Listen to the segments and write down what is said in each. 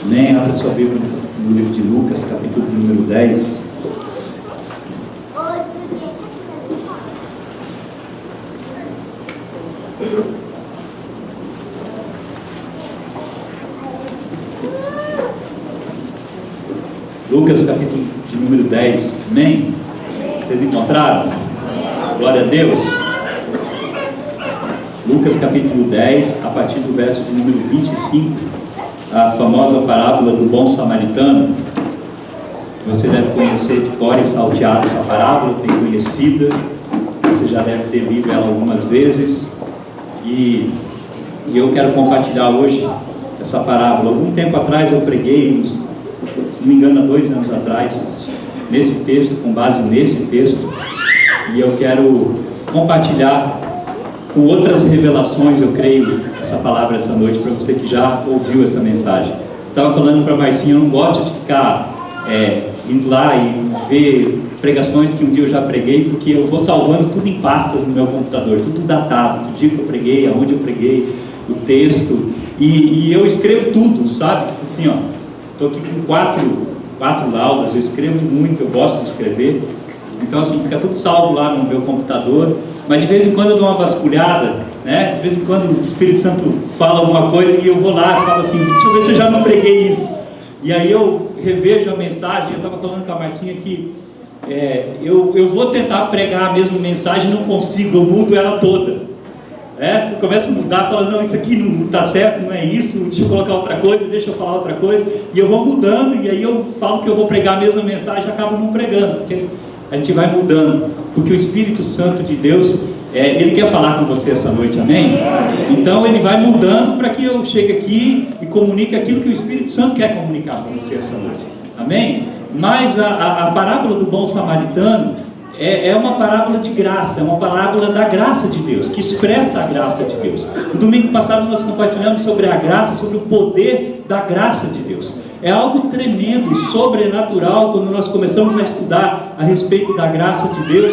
Amém? Abra sua Bíblia no livro de Lucas, capítulo número 10. Lucas, capítulo de número 10. Amém? Vocês encontraram? Glória a Deus. Lucas, capítulo 10, a partir do verso de número 25. A famosa parábola do bom samaritano. Você deve conhecer de cor e salteado essa parábola, bem conhecida. Você já deve ter lido ela algumas vezes. E eu quero compartilhar hoje essa parábola. Algum tempo atrás eu preguei, se não me engano, há 2 anos atrás, nesse texto, com base nesse texto. E eu quero compartilhar com outras revelações, eu creio, essa palavra essa noite, para você que já ouviu essa mensagem. Estava falando para a Marcinha, eu não gosto de ficar indo lá e ver pregações que um dia eu já preguei, porque eu vou salvando tudo em pastas no meu computador, tudo datado, do dia que eu preguei, aonde eu preguei, o texto, e eu escrevo tudo, sabe? Assim, ó, estou aqui com quatro aulas, eu escrevo muito, eu gosto de escrever, então assim, fica tudo salvo lá no meu computador, mas de vez em quando eu dou uma vasculhada, né? De vez em quando o Espírito Santo fala alguma coisa e eu vou lá e falo assim, deixa eu ver se eu já não preguei isso. E aí eu revejo a mensagem. Eu estava falando com a Marcinha que eu vou tentar pregar a mesma mensagem, não consigo, eu mudo ela toda. Eu começo a mudar, falando, não, isso aqui não está certo, não é isso, deixa eu colocar outra coisa, deixa eu falar outra coisa. E eu vou mudando, e aí eu falo que eu vou pregar a mesma mensagem e acabo não pregando, porque a gente vai mudando, porque o Espírito Santo de Deus, Ele quer falar com você essa noite, amém? Então Ele vai mudando para que eu chegue aqui e comunique aquilo que o Espírito Santo quer comunicar com você essa noite, amém? Mas a parábola do bom samaritano é uma parábola de graça, é uma parábola da graça de Deus, que expressa a graça de Deus. No domingo passado nós compartilhamos sobre a graça, sobre o poder da graça de Deus. É algo tremendo, sobrenatural, quando nós começamos a estudar a respeito da graça de Deus.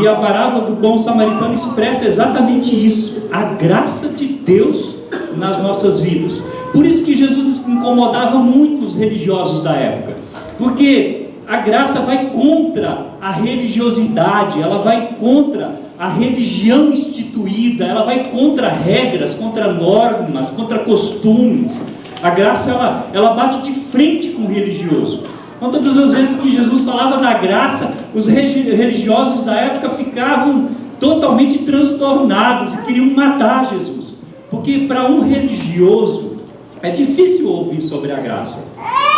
E a parábola do bom samaritano expressa exatamente isso, a graça de Deus nas nossas vidas. Por isso que Jesus incomodava muito os religiosos da época, porque a graça vai contra a religiosidade, ela vai contra a religião instituída, ela vai contra regras, contra normas, contra costumes. A graça, ela bate de frente com o religioso. Então, todas as vezes que Jesus falava da graça, os religiosos da época ficavam totalmente transtornados e queriam matar Jesus. Porque para um religioso é difícil ouvir sobre a graça.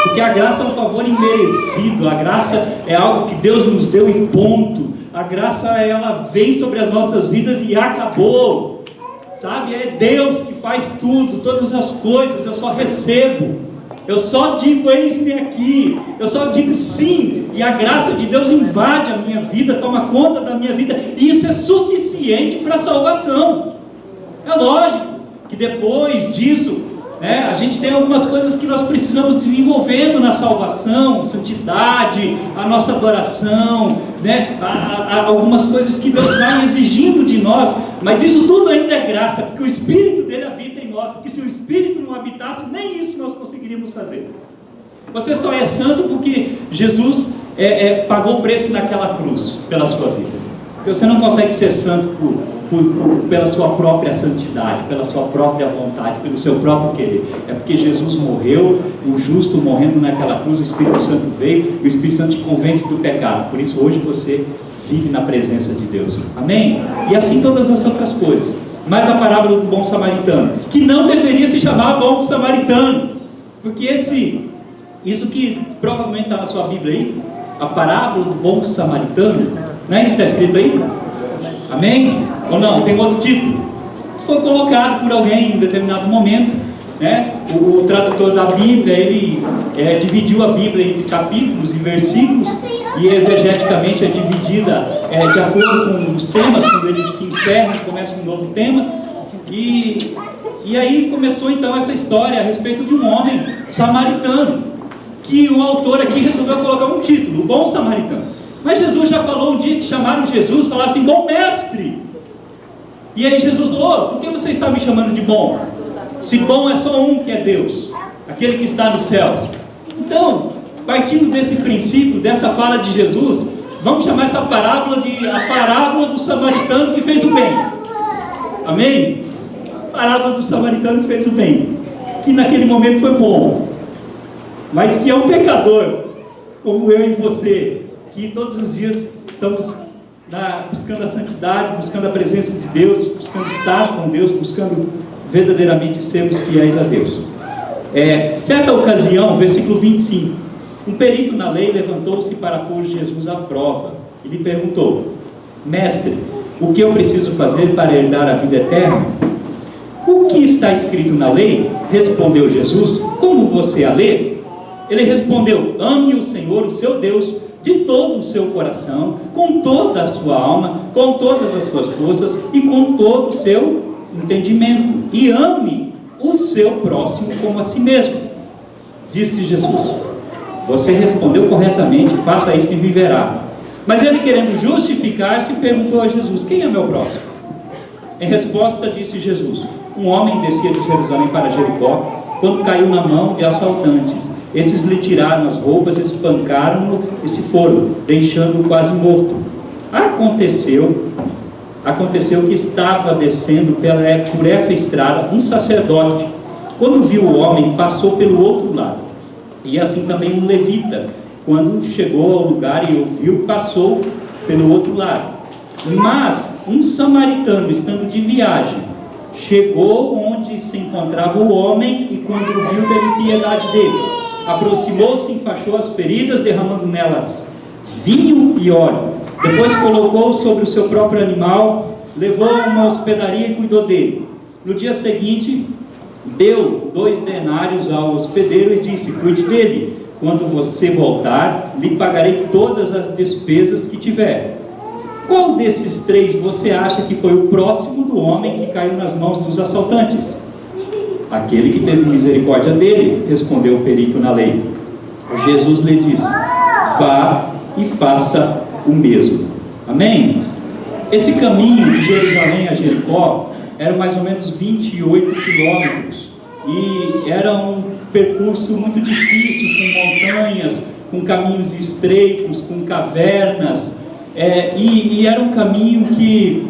Porque a graça é um favor imerecido, a graça é algo que Deus nos deu em ponto. A graça, ela vem sobre as nossas vidas e acabou. Sabe, é Deus que faz tudo, todas as coisas, eu só recebo, eu só digo eis-me aqui, eu só digo sim, e a graça de Deus invade a minha vida, toma conta da minha vida, e isso é suficiente para a salvação. É lógico que depois disso, a gente tem algumas coisas que nós precisamos desenvolvendo na salvação, santidade, a nossa adoração, algumas coisas que Deus vai exigindo de nós, mas isso tudo ainda é graça, porque o Espírito dele habita em nós, porque se o Espírito não habitasse, nem isso nós conseguiríamos fazer. Você só é santo porque Jesus pagou o preço naquela cruz, pela sua vida, porque você não consegue ser santo pela sua própria santidade, pela sua própria vontade, pelo seu próprio querer. É porque Jesus morreu, o justo morrendo naquela cruz, o Espírito Santo veio, e o Espírito Santo te convence do pecado. Por isso hoje você vive na presença de Deus, amém? E assim todas as outras coisas. Mas a parábola do bom samaritano, que não deveria se chamar bom samaritano, porque isso que provavelmente está na sua Bíblia aí, a parábola do bom samaritano, não é isso que está escrito aí? Amém? Ou não? Tem outro título? Foi colocado por alguém em determinado momento, O tradutor da Bíblia, ele dividiu a Bíblia entre capítulos e versículos, e exegeticamente é dividida de acordo com os temas, quando eles se encerram, começa um novo tema, e aí começou então essa história a respeito de um homem samaritano, que o autor aqui resolveu colocar um título, o bom samaritano. Mas Jesus já falou um dia que chamaram Jesus, falaram assim, bom mestre. E aí Jesus falou, por que você está me chamando de bom? Se bom é só um, que é Deus, aquele que está nos céus. Então, partindo desse princípio, dessa fala de Jesus, vamos chamar essa parábola de a parábola do samaritano que fez o bem. Amém? A parábola do samaritano que fez o bem, que naquele momento foi bom, mas que é um pecador, como eu e você, que todos os dias estamos buscando a santidade, buscando a presença de Deus, buscando estar com Deus, buscando verdadeiramente sermos fiéis a Deus. Certa ocasião, versículo 25, um perito na lei levantou-se para pôr Jesus à prova e lhe perguntou: mestre, o que eu preciso fazer para herdar a vida eterna? O que está escrito na lei? Respondeu Jesus: como você a lê? Ele respondeu: ame o Senhor, o seu Deus, de todo o seu coração, com toda a sua alma, com todas as suas forças e com todo o seu entendimento, e ame o seu próximo como a si mesmo. Disse Jesus: você respondeu corretamente, faça isso e viverá. Mas ele, querendo justificar-se, perguntou a Jesus: quem é meu próximo? Em resposta, disse Jesus: um homem descia de Jerusalém para Jericó, quando caiu na mão de assaltantes. Esses lhe tiraram as roupas, espancaram-no e se foram, deixando-o quase morto. Aconteceu que estava descendo por essa estrada um sacerdote. Quando viu o homem, passou pelo outro lado. E assim também um levita, quando chegou ao lugar e ouviu, passou pelo outro lado. Mas um samaritano, estando de viagem, chegou onde se encontrava o homem, e quando o viu, teve piedade dele. Aproximou-se, enfaixou as feridas, derramando nelas vinho e óleo. Depois colocou sobre o seu próprio animal, levou a uma hospedaria e cuidou dele. No dia seguinte, deu 2 denários ao hospedeiro e disse: cuide dele. Quando você voltar, lhe pagarei todas as despesas que tiver. Qual desses 3 você acha que foi o próximo do homem que caiu nas mãos dos assaltantes? Aquele que teve misericórdia dele, respondeu o perito na lei. Jesus lhe disse: vá e faça o mesmo. Amém? Esse caminho de Jerusalém a Jericó era mais ou menos 28 quilômetros, e era um percurso muito difícil, com montanhas, com caminhos estreitos, com cavernas, e era um caminho que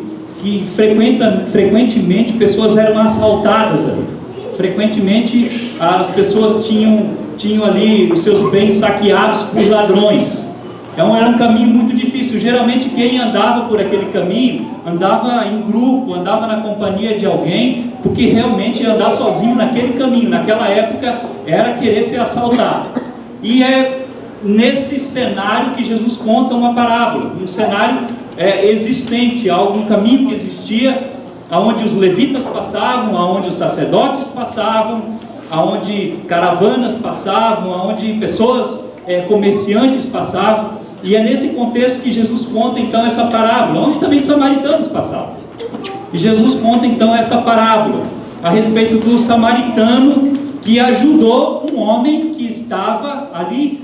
frequentemente pessoas eram assaltadas ali. Frequentemente as pessoas tinham ali os seus bens saqueados por ladrões. Então era um caminho muito difícil. Geralmente quem andava por aquele caminho andava em grupo, andava na companhia de alguém, porque realmente andar sozinho naquele caminho, naquela época, era querer ser assaltado. E é nesse cenário que Jesus conta uma parábola, um cenário existente, um caminho que existia, aonde os levitas passavam, aonde os sacerdotes passavam, aonde caravanas passavam, aonde pessoas, comerciantes passavam. E é nesse contexto que Jesus conta então essa parábola, onde também samaritanos passavam. E Jesus conta então essa parábola a respeito do samaritano que ajudou um homem que estava ali,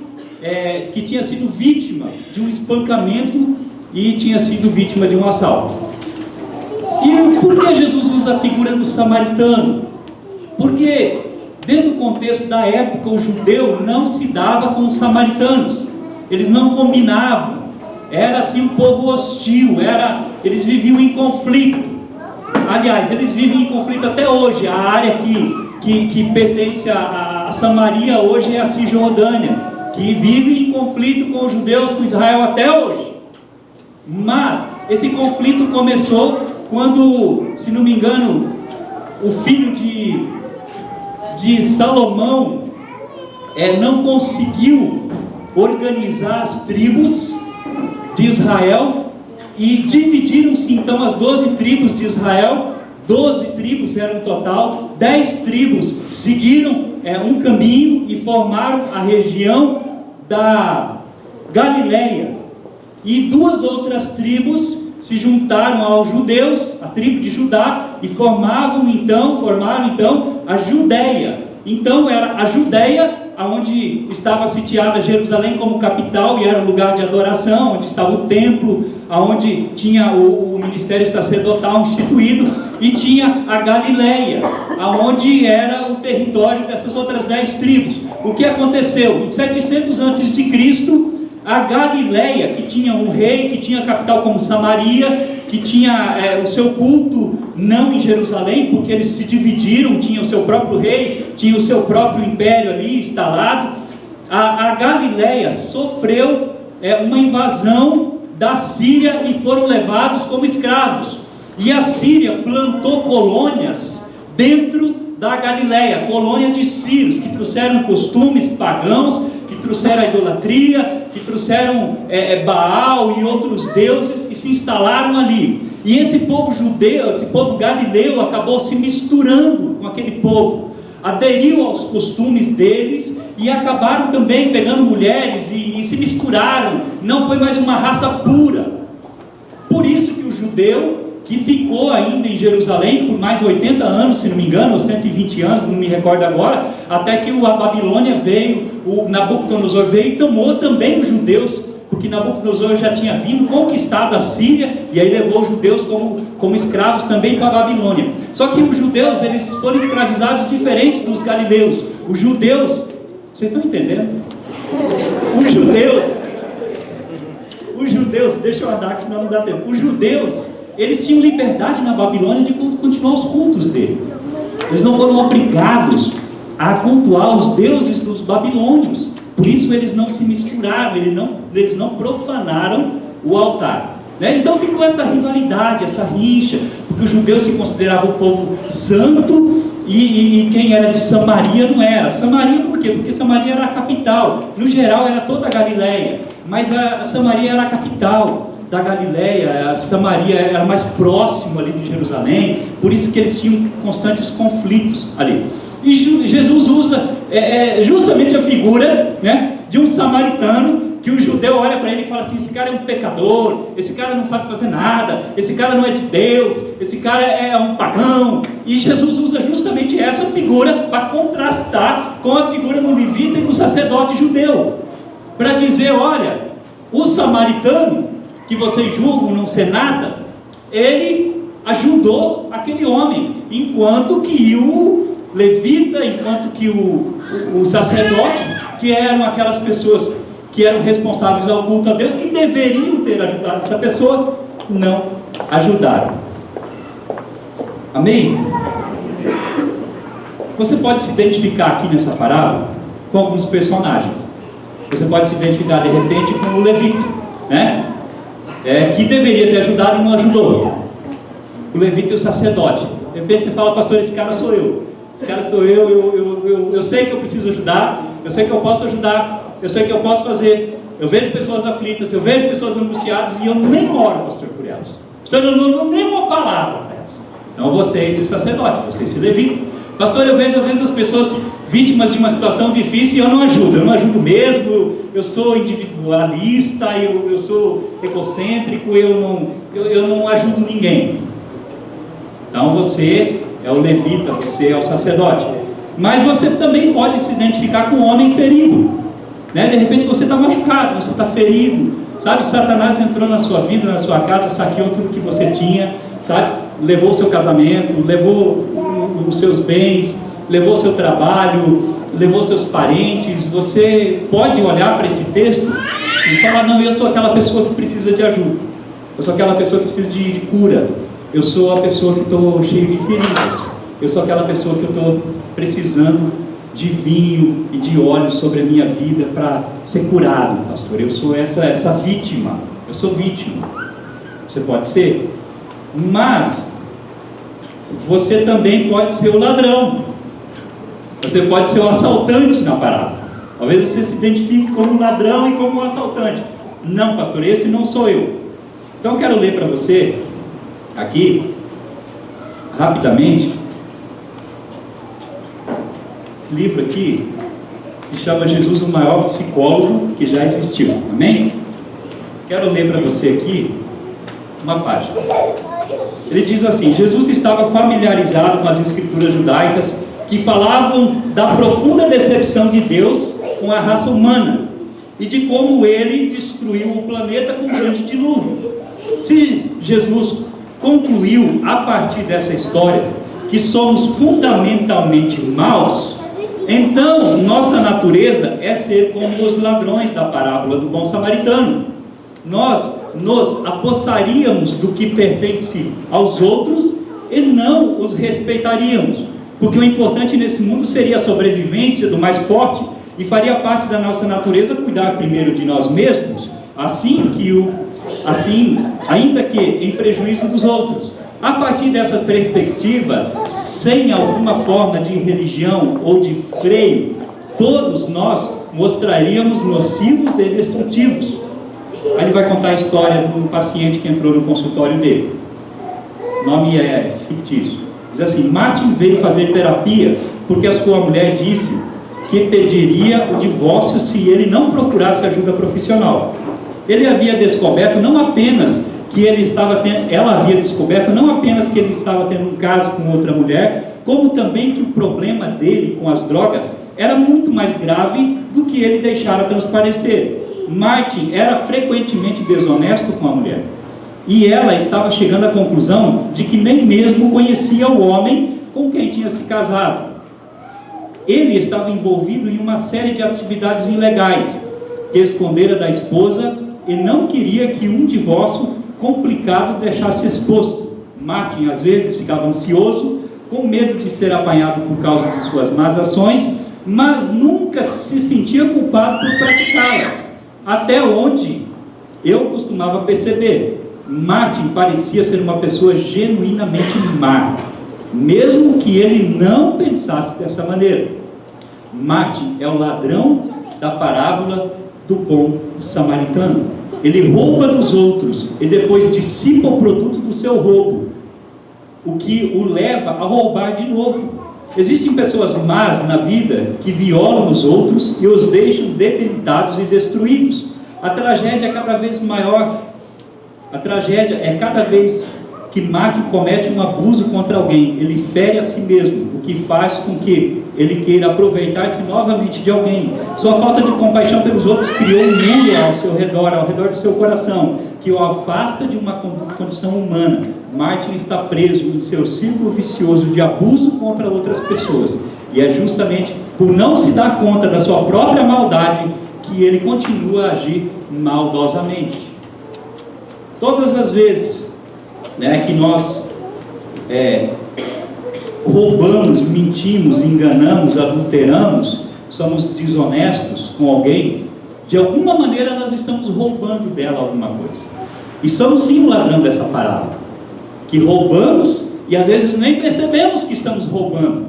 que tinha sido vítima de um espancamento e tinha sido vítima de um assalto. E por que Jesus usa a figura do samaritano? Porque dentro do contexto da época, o judeu não se dava com os samaritanos, eles não combinavam, era assim um povo hostil, eles viviam em conflito. Aliás, eles vivem em conflito até hoje. A área que pertence a Samaria hoje é a Cisjordânia, que vive em conflito com os judeus, com Israel até hoje. Mas esse conflito começou quando, se não me engano, o filho de Salomão não conseguiu organizar as tribos de Israel, e dividiram-se então as 12 tribos de Israel. 12 tribos eram no total, 10 tribos seguiram um caminho e formaram a região da Galileia, e 2 outras tribos se juntaram aos judeus, a tribo de Judá, e formaram então a Judéia, Então era a Judéia, onde estava sitiada Jerusalém como capital e era um lugar de adoração, onde estava o templo, onde tinha o ministério sacerdotal instituído, e tinha a Galileia, onde era o território dessas outras 10 tribos. O que aconteceu? Em 700 a.C., a Galileia, que tinha um rei, que tinha a capital como Samaria, que tinha o seu culto não em Jerusalém, porque eles se dividiram, tinha o seu próprio rei, tinha o seu próprio império ali instalado. A Galileia sofreu uma invasão da Síria e foram levados como escravos. E a Síria plantou colônias dentro da Galileia, colônia de sírios, que trouxeram costumes pagãos, que trouxeram a idolatria, que trouxeram Baal e outros deuses e se instalaram ali. E esse povo judeu, esse povo galileu, acabou se misturando com aquele povo, aderiu aos costumes deles e acabaram também pegando mulheres e se misturaram. Não foi mais uma raça pura. Por isso que o judeu, que ficou ainda em Jerusalém por mais 80 anos, se não me engano, ou 120 anos, não me recordo agora, até que a Babilônia veio, o Nabucodonosor veio e tomou também os judeus, porque Nabucodonosor já tinha vindo, conquistado a Síria, e aí levou os judeus como escravos também para a Babilônia. Só que os judeus, eles foram escravizados diferente dos galileus. Os judeus, vocês estão entendendo? Os judeus, deixa eu andar que senão não dá tempo. Os judeus, eles tinham liberdade na Babilônia de continuar os cultos dele. Eles não foram obrigados a cultuar os deuses dos babilônios. Por isso eles não se misturaram, eles não profanaram o altar. Então ficou essa rivalidade, essa rixa, porque os judeus se consideravam o povo santo e quem era de Samaria não era. Samaria por quê? Porque Samaria era a capital. No geral era toda a Galileia, mas a Samaria era a capital da Galileia. A Samaria era mais próximo ali de Jerusalém, por isso que eles tinham constantes conflitos ali. E Jesus usa justamente a figura, de um samaritano, que o judeu olha para ele e fala assim: esse cara é um pecador, esse cara não sabe fazer nada, esse cara não é de Deus, esse cara é um pagão. E Jesus usa justamente essa figura para contrastar com a figura do levita e do sacerdote judeu, para dizer: olha, o samaritano, que vocês julgam não ser nada, ele ajudou aquele homem, enquanto que o levita, enquanto que o sacerdote, que eram aquelas pessoas que eram responsáveis ao culto a Deus, que deveriam ter ajudado essa pessoa, não ajudaram. Amém? Você pode se identificar aqui nessa parábola com alguns personagens. Você pode se identificar de repente com o levita, que deveria ter ajudado e não ajudou. O levita e o sacerdote. De repente você fala: pastor, esse cara sou eu. Esse cara sou eu sei que eu preciso ajudar, eu sei que eu posso ajudar, eu sei que eu posso fazer. Eu vejo pessoas aflitas, eu vejo pessoas angustiadas e eu nem oro, pastor, por elas. Pastor, eu não dou nem uma palavra para elas. Então você é esse sacerdote, você é esse levita. Pastor, eu vejo às vezes as pessoas vítimas de uma situação difícil e eu não ajudo mesmo, eu sou individualista, eu sou egocêntrico, eu não ajudo ninguém. Então você é o levita, você é o sacerdote. Mas você também pode se identificar com um homem ferido, De repente você está machucado, você está ferido, sabe? Satanás entrou na sua vida, na sua casa, saqueou tudo que você tinha, sabe? Levou o seu casamento, levou os seus bens, levou o seu trabalho, levou seus parentes. Você pode olhar para esse texto e falar: não, eu sou aquela pessoa que precisa de ajuda, eu sou aquela pessoa que precisa de cura, eu sou a pessoa que estou cheio de feridas, eu sou aquela pessoa que eu estou precisando de vinho e de óleo sobre a minha vida para ser curado, pastor. Eu sou essa vítima, eu sou vítima. Você pode ser, mas você também pode ser o ladrão, você pode ser o assaltante na parábola. Talvez você se identifique como um ladrão e como um assaltante. Não, pastor, esse não sou eu. Então eu quero ler para você aqui, rapidamente. Esse livro aqui se chama Jesus, o maior psicólogo que já existiu. Amém? Quero ler para você aqui uma página. Ele diz assim: Jesus estava familiarizado com as escrituras judaicas que falavam da profunda decepção de Deus com a raça humana e de como ele destruiu o planeta com um grande dilúvio. Se Jesus concluiu a partir dessa história que somos fundamentalmente maus, então nossa natureza é ser como os ladrões da parábola do bom samaritano. Nós nos apossaríamos do que pertence aos outros e não os respeitaríamos, porque o importante nesse mundo seria a sobrevivência do mais forte, e faria parte da nossa natureza cuidar primeiro de nós mesmos, ainda que em prejuízo dos outros. A partir dessa perspectiva, sem alguma forma de religião ou de freio, todos nós mostraríamos nocivos e destrutivos. Aí ele vai contar a história de um paciente que entrou no consultório dele. O nome é fictício. Diz assim: Martin veio fazer terapia porque a sua mulher disse que pediria o divórcio se ele não procurasse ajuda profissional. Ele havia descoberto não apenas que ele estava tendo, ela havia descoberto não apenas que ele estava tendo um caso com outra mulher, como também que o problema dele com as drogas era muito mais grave do que ele deixara transparecer. Martin era frequentemente desonesto com a mulher, e ela estava chegando à conclusão de que nem mesmo conhecia o homem com quem tinha se casado. Ele estava envolvido em uma série de atividades ilegais que escondera da esposa e não queria que um divórcio complicado deixasse exposto. Martin às vezes ficava ansioso, com medo de ser apanhado por causa de suas más ações, mas nunca se sentia culpado por praticá-las. Até onde eu costumava perceber, Martin parecia ser uma pessoa genuinamente má, mesmo que ele não pensasse dessa maneira. Martin é o ladrão da parábola do bom samaritano. Ele rouba dos outros e depois dissipa o produto do seu roubo, o que o leva a roubar de novo. Existem pessoas más na vida que violam os outros e os deixam debilitados e destruídos. A tragédia é cada vez maior. A tragédia é cada vez que Martin comete um abuso contra alguém, ele fere a si mesmo, o que faz com que ele queira aproveitar-se novamente de alguém. Sua falta de compaixão pelos outros criou um mundo ao seu redor, ao redor do seu coração, que o afasta de uma condição humana. Martin está preso em seu círculo vicioso de abuso contra outras pessoas, e é justamente por não se dar conta da sua própria maldade que ele continua a agir maldosamente. Todas as vezes que nós roubamos, mentimos, enganamos, adulteramos, somos desonestos com alguém, de alguma maneira nós estamos roubando dela alguma coisa. E somos sim o ladrão dessa parábola, que roubamos e às vezes nem percebemos que estamos roubando.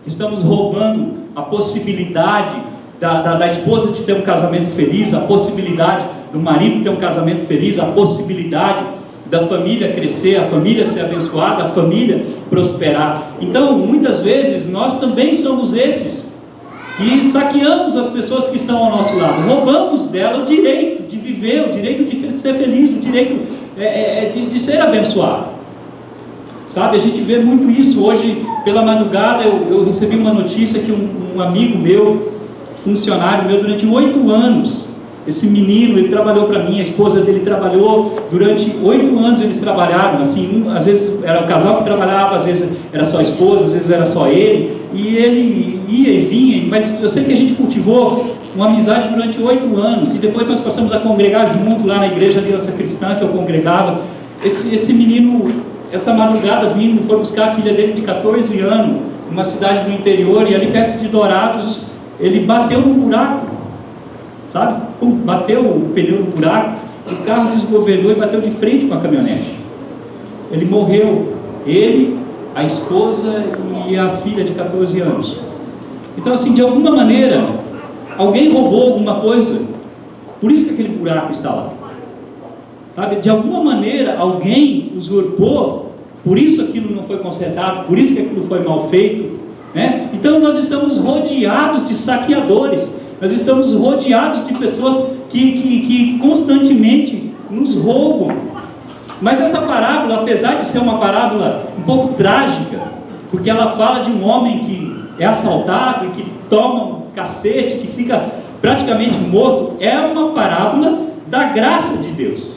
Estamos roubando a possibilidade da esposa de ter um casamento feliz, a possibilidade do marido ter um casamento feliz, a possibilidade da família crescer, a família ser abençoada, a família prosperar. Então, muitas vezes, nós também somos esses que saqueamos as pessoas que estão ao nosso lado, roubamos dela o direito de viver, o direito de ser feliz, o direito de ser abençoado. Sabe, a gente vê muito isso. Hoje, pela madrugada, eu recebi uma notícia que um amigo meu, funcionário meu, durante 8 anos, esse menino, ele trabalhou para mim, a esposa dele trabalhou, durante 8 anos eles trabalharam, assim, às vezes era o casal que trabalhava, às vezes era só a esposa, às vezes era só ele, e ele ia e vinha, mas eu sei que a gente cultivou uma amizade durante 8 anos, e depois nós passamos a congregar junto lá na igreja Aliança Cristã, que eu congregava. Esse menino, essa madrugada vindo, foi buscar a filha dele de 14 anos, numa cidade do interior, e ali perto de Dourados, ele bateu num buraco, sabe? Bateu o pneu no buraco, o carro desgovernou e bateu de frente com a caminhonete. Ele morreu, ele, a esposa e a filha de 14 anos. Então, assim, de alguma maneira, alguém roubou alguma coisa, por isso que aquele buraco está lá, sabe? De alguma maneira, alguém usurpou, por isso aquilo não foi consertado, por isso que aquilo foi mal feito, né? Então, nós estamos rodeados de saqueadores, nós estamos rodeados de pessoas que constantemente nos roubam. Mas essa parábola, apesar de ser uma parábola um pouco trágica, porque ela fala de um homem que é assaltado e que toma um cacete, que fica praticamente morto, é uma parábola da graça de Deus.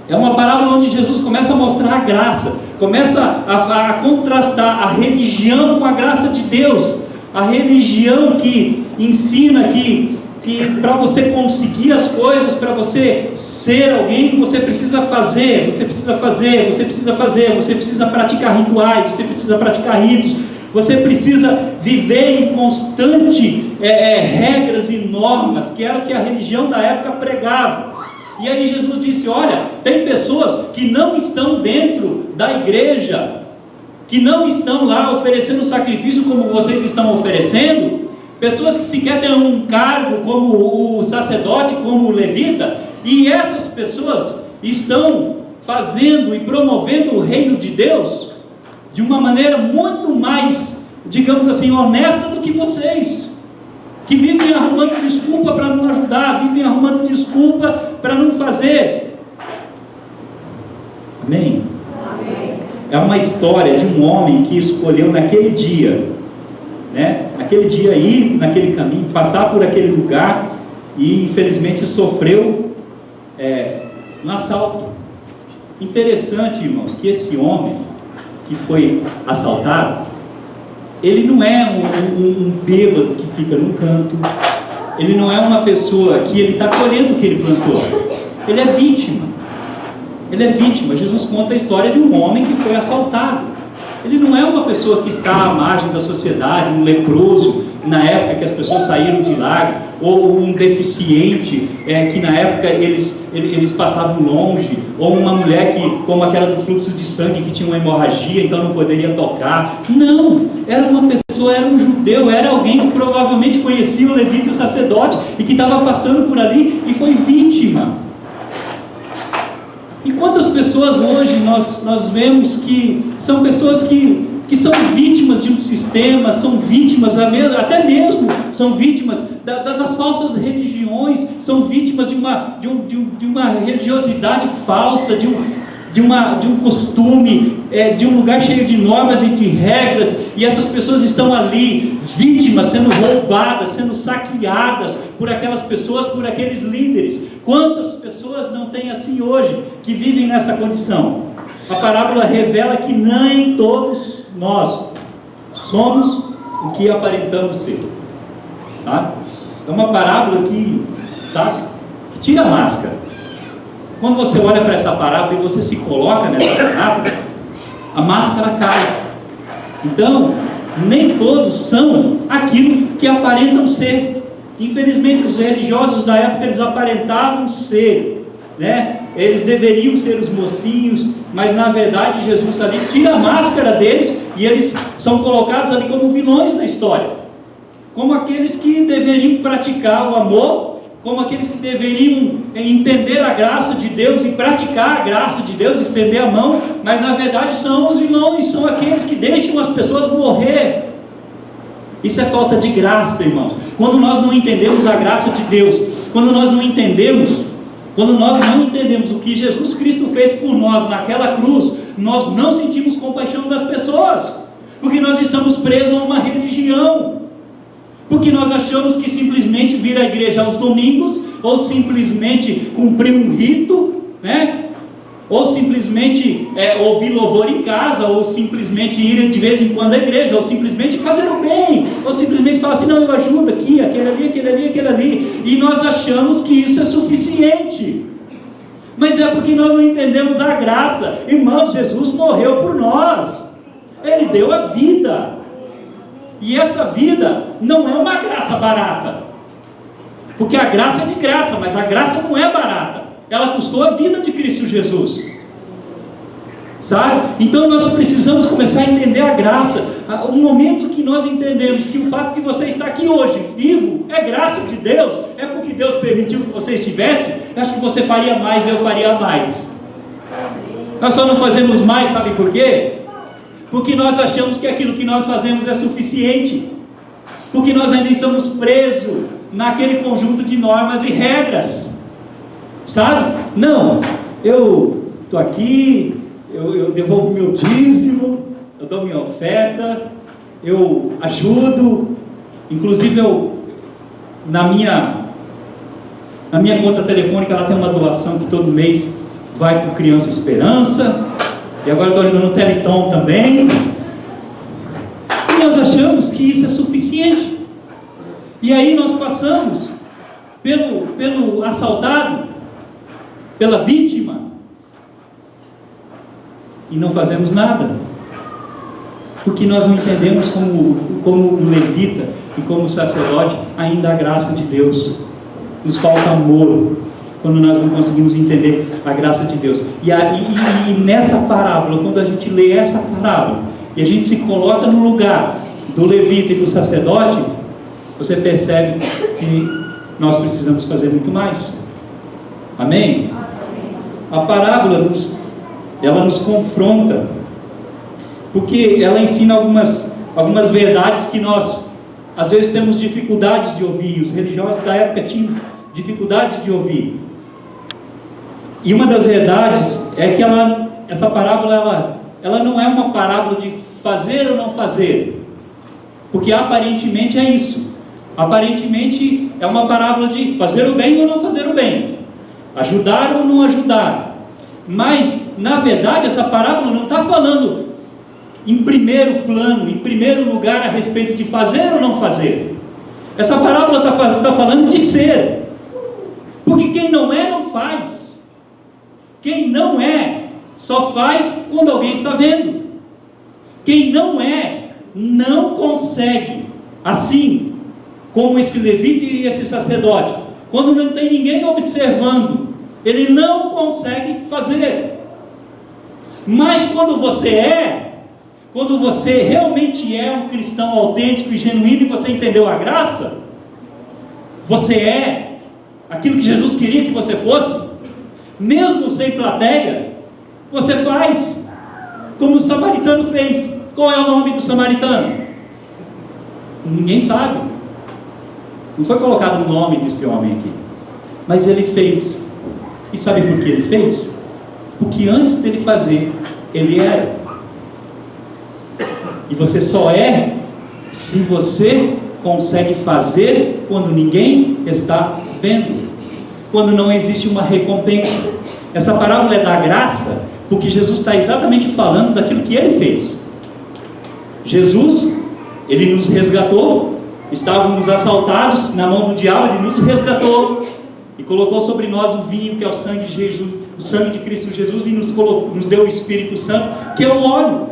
É uma parábola onde Jesus começa a mostrar a graça, começa a contrastar a religião com a graça de Deus. A religião que ensina que para você conseguir as coisas, para você ser alguém, você precisa fazer, você precisa praticar rituais, você precisa praticar ritos, você precisa viver em constante regras e normas, que era o que a religião da época pregava. E aí Jesus disse: olha, tem pessoas que não estão dentro da igreja, que não estão lá oferecendo sacrifício como vocês estão oferecendo, pessoas que sequer têm um cargo como o sacerdote, como o levita, e essas pessoas estão fazendo e promovendo o reino de Deus de uma maneira muito mais, digamos assim, honesta do que vocês, que vivem arrumando desculpa para não ajudar, vivem arrumando desculpa para não fazer. Amém? Amém? É uma história de um homem que escolheu naquele dia, naquele dia ir naquele caminho, passar por aquele lugar, e infelizmente sofreu um assalto. Interessante, irmãos, que esse homem que foi assaltado, ele não é um bêbado que fica num canto, ele não é uma pessoa que ele está colhendo o que ele plantou, ele é vítima. Jesus conta a história de um homem que foi assaltado. Ele não é uma pessoa que está à margem da sociedade, um leproso, na época que as pessoas saíram de lá, ou um deficiente, que na época eles passavam longe, ou uma mulher como aquela do fluxo de sangue, que tinha uma hemorragia, então não poderia tocar. Não, era uma pessoa, era um judeu, era alguém que provavelmente conhecia o levita e o sacerdote, e que estava passando por ali, e foi vítima. E quantas pessoas hoje nós vemos que são pessoas que são vítimas de um sistema, são vítimas, até mesmo são vítimas das falsas religiões, são vítimas de uma religiosidade falsa, de um costume, de um lugar cheio de normas e de regras, e essas pessoas estão ali, vítimas, sendo roubadas, sendo saqueadas por aquelas pessoas, por aqueles líderes. Quantas pessoas não tem assim hoje, que vivem nessa condição? A parábola revela que nem todos nós somos o que aparentamos ser, tá? É uma parábola que tira a máscara. Quando você olha para essa parábola e você se coloca nessa parábola, a máscara cai. Então, nem todos são aquilo que aparentam ser. Infelizmente, os religiosos da época, eles aparentavam ser, eles deveriam ser os mocinhos, mas na verdade Jesus ali tira a máscara deles, e eles são colocados ali como vilões da história, como aqueles que deveriam praticar o amor, como aqueles que deveriam entender a graça de Deus e praticar a graça de Deus, estender a mão, mas na verdade são os vilões, são aqueles que deixam as pessoas morrer. Isso é falta de graça, irmãos. Quando nós não entendemos a graça de Deus, quando nós não entendemos o que Jesus Cristo fez por nós naquela cruz, nós não sentimos compaixão das pessoas, porque nós estamos presos a uma religião, porque nós achamos que simplesmente vir à igreja aos domingos, ou simplesmente cumprir um rito, ou simplesmente ouvir louvor em casa, ou simplesmente ir de vez em quando à igreja, ou simplesmente fazer o bem, ou simplesmente falar assim: não, eu ajudo aqui, aquele ali, e nós achamos que isso é suficiente. Mas é porque nós não entendemos a graça. Irmãos, Jesus morreu por nós, Ele deu a vida, e essa vida não é uma graça barata, porque a graça é de graça, mas a graça não é barata. Ela custou a vida de Cristo Jesus, sabe? Então nós precisamos começar a entender a graça. O momento que nós entendemos que o fato de você estar aqui hoje, vivo, é graça de Deus, é porque Deus permitiu que você estivesse, eu acho que você faria mais, eu faria mais. Nós só não fazemos mais, sabe por quê? Porque nós achamos que aquilo que nós fazemos é suficiente, porque nós ainda estamos presos naquele conjunto de normas e regras, sabe? Não, eu estou aqui, eu devolvo meu dízimo, eu dou minha oferta, eu ajudo, inclusive na minha conta telefônica ela tem uma doação que todo mês vai para o Criança Esperança, e agora estou ajudando o Teleton também, e nós achamos que isso é suficiente, e aí nós passamos pelo assaltado, pela vítima, e não fazemos nada, porque nós não entendemos como um levita e como um sacerdote ainda a graça de Deus. Nos falta amor quando nós não conseguimos entender a graça de Deus. E nessa parábola, quando a gente lê essa parábola e a gente se coloca no lugar do levita e do sacerdote, você percebe que nós precisamos fazer muito mais. Amém? A parábola ela nos confronta, porque ela ensina algumas verdades que nós às vezes temos dificuldades de ouvir. Os religiosos da época tinham dificuldades de ouvir. E uma das verdades é que essa parábola ela não é uma parábola de fazer ou não fazer, porque aparentemente é isso. Aparentemente é uma parábola de fazer o bem ou não fazer o bem, ajudar ou não ajudar. Mas na verdade essa parábola não está falando em primeiro plano, em primeiro lugar, a respeito de fazer ou não fazer. Essa parábola está falando de ser, porque quem não é, não faz. Quem não é, só faz quando alguém está vendo. Quem não é, não consegue, assim como esse levita e esse sacerdote, quando não tem ninguém observando, ele não consegue fazer. Mas quando você realmente é um cristão autêntico e genuíno, e você entendeu a graça, você é aquilo que Jesus queria que você fosse, mesmo sem plateia, você faz, como o samaritano fez. Qual é o nome do samaritano? Ninguém sabe, não foi colocado o nome desse homem aqui, mas ele fez. E sabe por que ele fez? Porque antes dele fazer, ele era. E você só é se você consegue fazer quando ninguém está vendo, quando não existe uma recompensa. Essa parábola é da graça, porque Jesus está exatamente falando daquilo que ele fez. Jesus, ele nos resgatou, estávamos assaltados na mão do diabo, ele nos resgatou e colocou sobre nós o vinho, que é o sangue de Jesus, o sangue de Cristo Jesus, e nos deu o Espírito Santo, que é o óleo.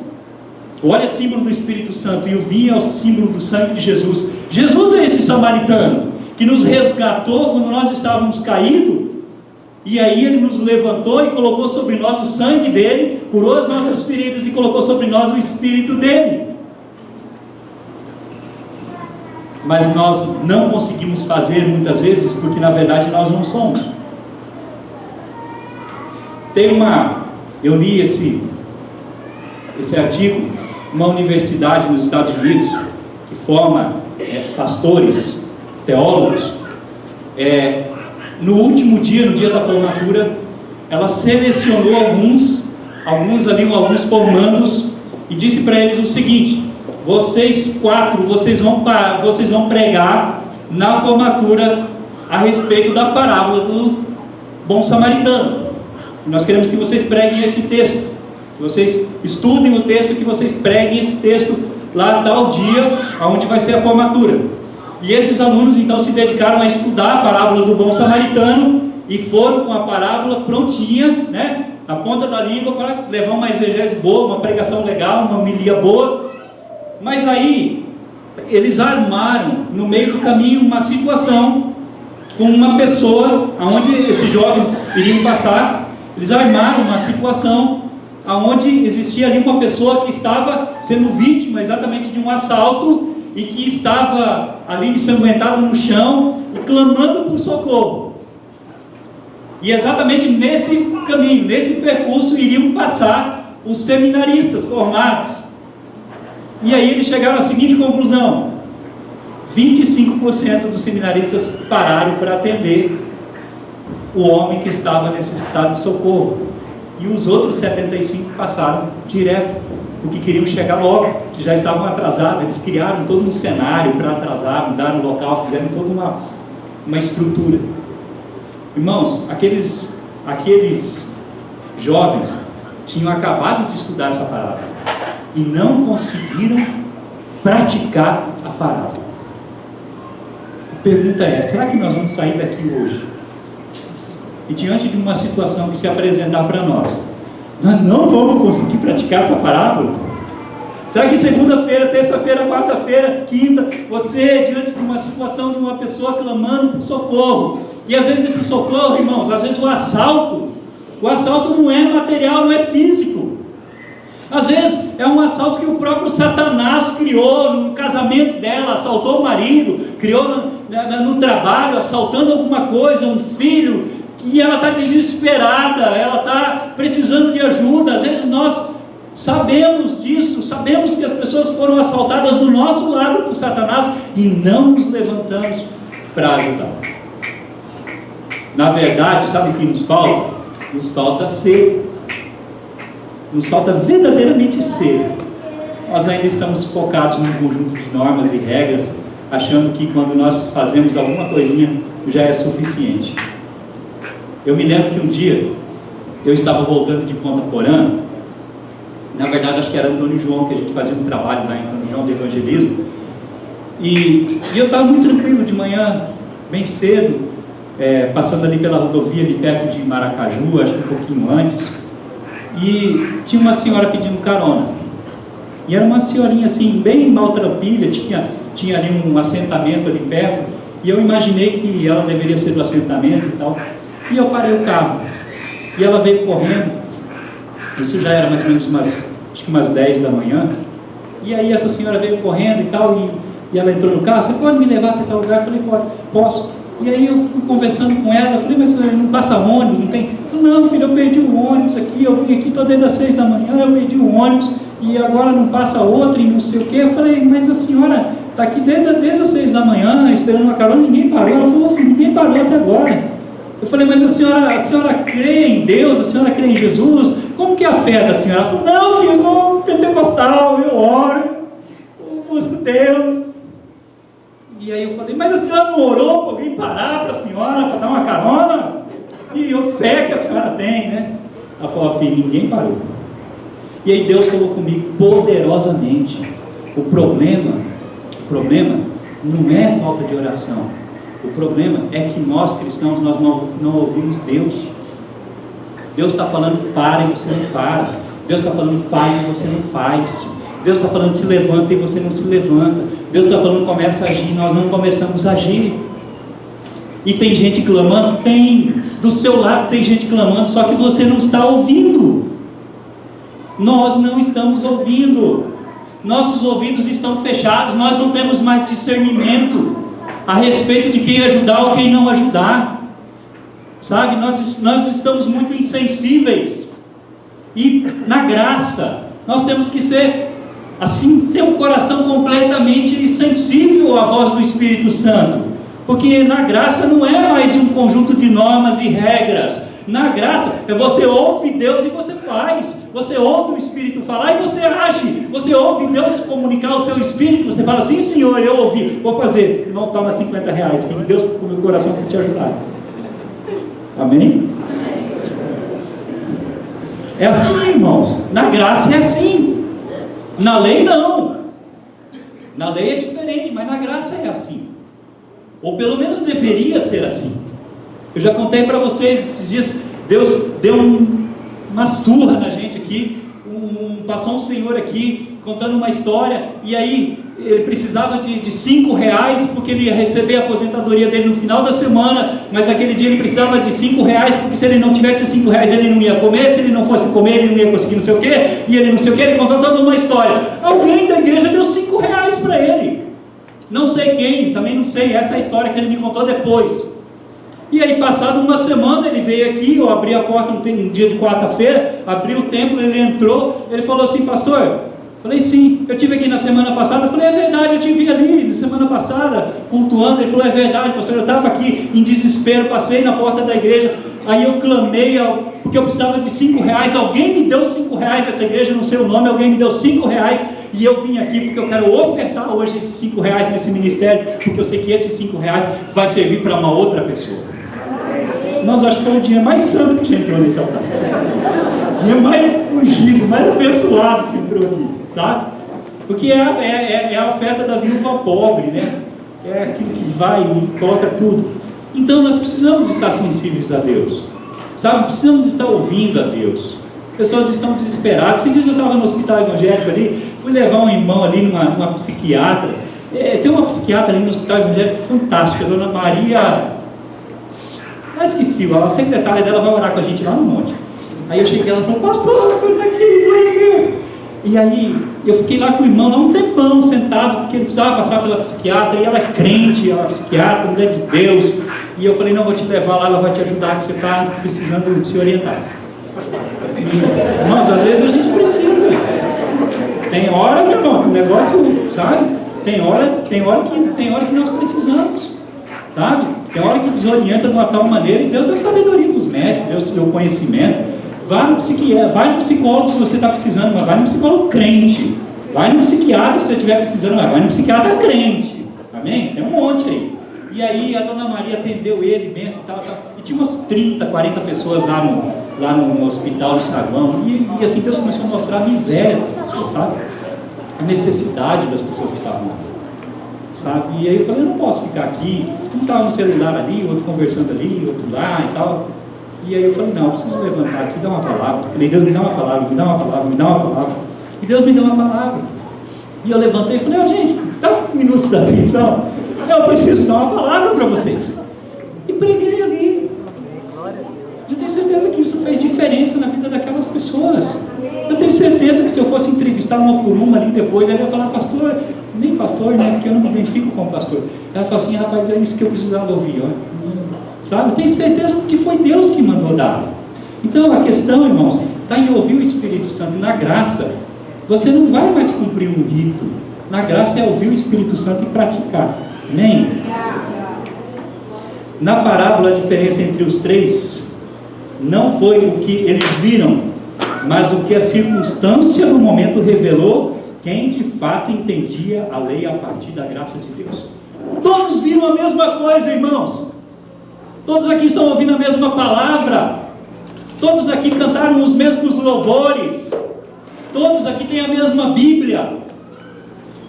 O óleo é símbolo do Espírito Santo, e o vinho é o símbolo do sangue de Jesus. Jesus é esse samaritano que nos resgatou quando nós estávamos caídos, e aí ele nos levantou e colocou sobre nós o sangue dele, curou as nossas feridas e colocou sobre nós o Espírito dele. Mas nós não conseguimos fazer muitas vezes, porque na verdade nós não somos. Eu li esse artigo. Uma universidade nos Estados Unidos que forma pastores, teólogos, no último dia, no dia da formatura, ela selecionou alguns formandos e disse para eles o seguinte: vocês quatro, vocês vão pregar na formatura a respeito da parábola do bom samaritano. E nós queremos que vocês preguem esse texto, que vocês estudem o texto, que vocês preguem esse texto lá tal dia, onde vai ser a formatura. E esses alunos então se dedicaram a estudar a parábola do bom samaritano, e foram com a parábola prontinha, né, na ponta da língua, para levar uma exegese boa, uma pregação legal, uma homilia boa. Mas aí eles armaram no meio do caminho uma situação com uma pessoa, aonde esses jovens iriam passar. Eles armaram uma situação aonde existia ali uma pessoa que estava sendo vítima exatamente de um assalto, e que estava ali ensanguentado no chão e clamando por socorro. E exatamente nesse caminho, nesse percurso, iriam passar os seminaristas formados. E aí eles chegaram à seguinte conclusão: 25% dos seminaristas pararam para atender o homem que estava necessitado de socorro, e os outros 75% passaram direto, porque queriam chegar logo, que já estavam atrasados. Eles criaram todo um cenário para atrasar, mudaram o local, fizeram toda uma estrutura. Irmãos, aqueles jovens tinham acabado de estudar essa parábola e não conseguiram praticar a parábola. A pergunta é: será que nós vamos sair daqui hoje e, diante de uma situação que se apresentar para nós não vamos conseguir praticar essa parábola? Será que segunda-feira, terça-feira, quarta-feira, quinta, você, diante de uma situação de uma pessoa clamando por socorro, e às vezes esse socorro, irmãos, às vezes o assalto não é material, não é físico. Às vezes é um assalto que o próprio Satanás criou no casamento dela, assaltou o marido, criou no trabalho, assaltando alguma coisa, um filho, e ela está desesperada, ela está precisando de ajuda. Às vezes nós sabemos disso, sabemos que as pessoas foram assaltadas do nosso lado por Satanás e não nos levantamos para ajudar. Na verdade, sabe o que nos falta? Nos falta ser. Nos falta verdadeiramente ser. Nós ainda estamos focados num conjunto de normas e regras, achando que quando nós fazemos alguma coisinha já é suficiente. Eu me lembro que um dia eu estava voltando de Ponta Porã. Na verdade, acho que era Antônio João, que a gente fazia um trabalho lá em Antônio João de evangelismo, e eu estava muito tranquilo de manhã, bem cedo, passando ali pela rodovia ali perto de Maracaju, acho que um pouquinho antes, e tinha uma senhora pedindo carona, e era uma senhorinha assim, bem maltrapilha, tinha ali um assentamento ali perto, e eu imaginei que ela deveria ser do assentamento e tal, e eu parei o carro, e ela veio correndo. Isso já era mais ou menos acho que umas 10 da manhã, e aí essa senhora veio correndo e tal, e ela entrou no carro: você pode me levar para tal lugar? Eu falei: pode, posso. E aí eu fui conversando com ela, eu falei: mas não passa ônibus, não tem? Ela falou: não, filho, eu perdi o ônibus aqui, eu vim aqui, estou desde as 6 da manhã, eu perdi o ônibus, e agora não passa outro, e não sei o que. Eu falei: mas a senhora está aqui desde as 6 da manhã, esperando uma carona, ninguém parou. Ela falou: filho, ninguém parou até agora. Eu falei: mas a senhora crê em Deus, a senhora crê em Jesus? Como que é a fé da senhora? Ela falou: não, filho, eu sou pentecostal, eu oro, eu busco Deus. E aí eu falei: mas a senhora não orou para alguém parar para a senhora, para dar uma carona? E a fé que a senhora tem, né? Ela falou: filho, ninguém parou. E aí Deus falou comigo poderosamente: o problema não é falta de oração. O problema é que nós cristãos, nós não ouvimos Deus. Deus está falando para e você não para. Deus está falando faz e você não faz. Deus está falando se levanta e você não se levanta. Deus está falando começa a agir e nós não começamos a agir. E tem gente clamando? Tem. Do seu lado tem gente clamando, só que você não está ouvindo. Nós não estamos ouvindo. Nossos ouvidos estão fechados. Nós não temos mais discernimento a respeito de quem ajudar ou quem não ajudar, sabe? Nós estamos muito insensíveis, e na graça, nós temos que ser, assim, ter um coração completamente sensível à voz do Espírito Santo, porque na graça não é mais um conjunto de normas e regras. Na graça, você ouve Deus e você faz. Você ouve o Espírito falar e você age. Você ouve Deus comunicar o seu Espírito, você fala: sim, Senhor, eu ouvi, vou fazer. Não, toma R$50, que Deus com o meu coração para te ajudar. Amém? É assim, irmãos. Na graça é assim. Na lei não. Na lei é diferente, mas na graça é assim. Ou pelo menos deveria ser assim. Eu já contei para vocês esses dias, Deus deu uma surra na gente aqui, passou um senhor aqui, contando uma história, e aí ele precisava de R$5, porque ele ia receber a aposentadoria dele no final da semana, mas naquele dia ele precisava de R$5, porque se ele não tivesse R$5, ele não ia comer, se ele não fosse comer, ele não ia conseguir não sei o que, e ele não sei o que, ele contou toda uma história. Alguém da igreja deu R$5 para ele, não sei quem, também não sei, essa é a história que ele me contou depois. E aí, passado uma semana, ele veio aqui, eu abri a porta no dia de quarta-feira, abri o templo, ele entrou, ele falou assim: pastor, falei: sim, eu estive aqui na semana passada. Eu falei: é verdade, eu te vi ali na semana passada, cultuando. Ele falou: é verdade, pastor, eu estava aqui em desespero, passei na porta da igreja, Aí eu clamei, porque eu precisava de R$5. Alguém me deu R$5 nessa igreja, não sei o nome, alguém me deu R$5. E eu vim aqui porque eu quero ofertar hoje esses R$5 nesse ministério, porque eu sei que esses R$5 vai servir para uma outra pessoa. Nós acho que foi o dinheiro mais santo que já entrou nesse altar. O dinheiro mais ungido, mais abençoado que entrou aqui, sabe? Porque é a oferta da viúva pobre, né? É aquilo que vai e coloca tudo. Então nós precisamos estar sensíveis a Deus, sabe? Precisamos estar ouvindo a Deus. Pessoas estão desesperadas. Esses dias eu estava no hospital evangélico ali, fui levar um irmão ali numa psiquiatra. Tem uma psiquiatra ali no hospital evangélico fantástica, a dona Maria, esqueci, a secretária dela vai orar com a gente lá no monte. Aí eu cheguei, ela falou: pastor, o senhor está aqui, glória a Deus. E aí eu fiquei lá com o irmão lá um tempão sentado, porque ele precisava passar pela psiquiatra, e ela é crente, ela é psiquiatra, mulher de Deus. E eu falei: não, vou te levar lá, ela vai te ajudar, que você está precisando se orientar. Irmãos, às vezes a gente precisa. Tem hora, meu irmão, que o negócio, sabe? Tem hora que nós precisamos, sabe? Tem hora que desorienta de uma tal maneira, e Deus deu sabedoria para os médicos, Deus deu conhecimento. Vai no psicólogo se você está precisando, mas vai no psicólogo crente. Vai no psiquiatra se você estiver precisando, mas vai no psiquiatra crente. Amém? Tem um monte aí. E aí a dona Maria atendeu ele, benção e tal. E tinha umas 30, 40 pessoas lá no hospital de Saguão. E assim Deus começou a mostrar a miséria das pessoas, sabe? A necessidade das pessoas que estavam lá, sabe? E aí eu falei: eu não posso ficar aqui. Um estava no celular ali, outro conversando ali, outro lá e tal. E aí eu falei: não, eu preciso levantar aqui, dar uma palavra. Eu falei: Deus, me dá uma palavra, me dá uma palavra, me dá uma palavra. E Deus me deu uma palavra. E eu levantei e falei: gente, dá um minuto da atenção. Eu preciso dar uma palavra para vocês. E preguei ali. Eu tenho certeza que isso fez diferença na vida daquelas pessoas. Eu tenho certeza que se eu fosse entrevistar uma por uma ali depois, ela ia falar: pastor, nem pastor, né? Porque eu não me identifico como pastor. Ela falou assim: rapaz, é isso que eu precisava ouvir, ó. Sabe? Eu tenho certeza que foi Deus que mandou dar. Então a questão, irmãos, está em ouvir o Espírito Santo. Na graça, você não vai mais cumprir um rito. Na graça é ouvir o Espírito Santo e praticar. Amém? Na parábola, a diferença entre os três não foi o que eles viram, mas o que a circunstância do momento revelou, quem de fato entendia a lei a partir da graça de Deus. Todos viram a mesma coisa, irmãos. Todos aqui estão ouvindo a mesma palavra. Todos aqui cantaram os mesmos louvores. Todos aqui têm a mesma Bíblia.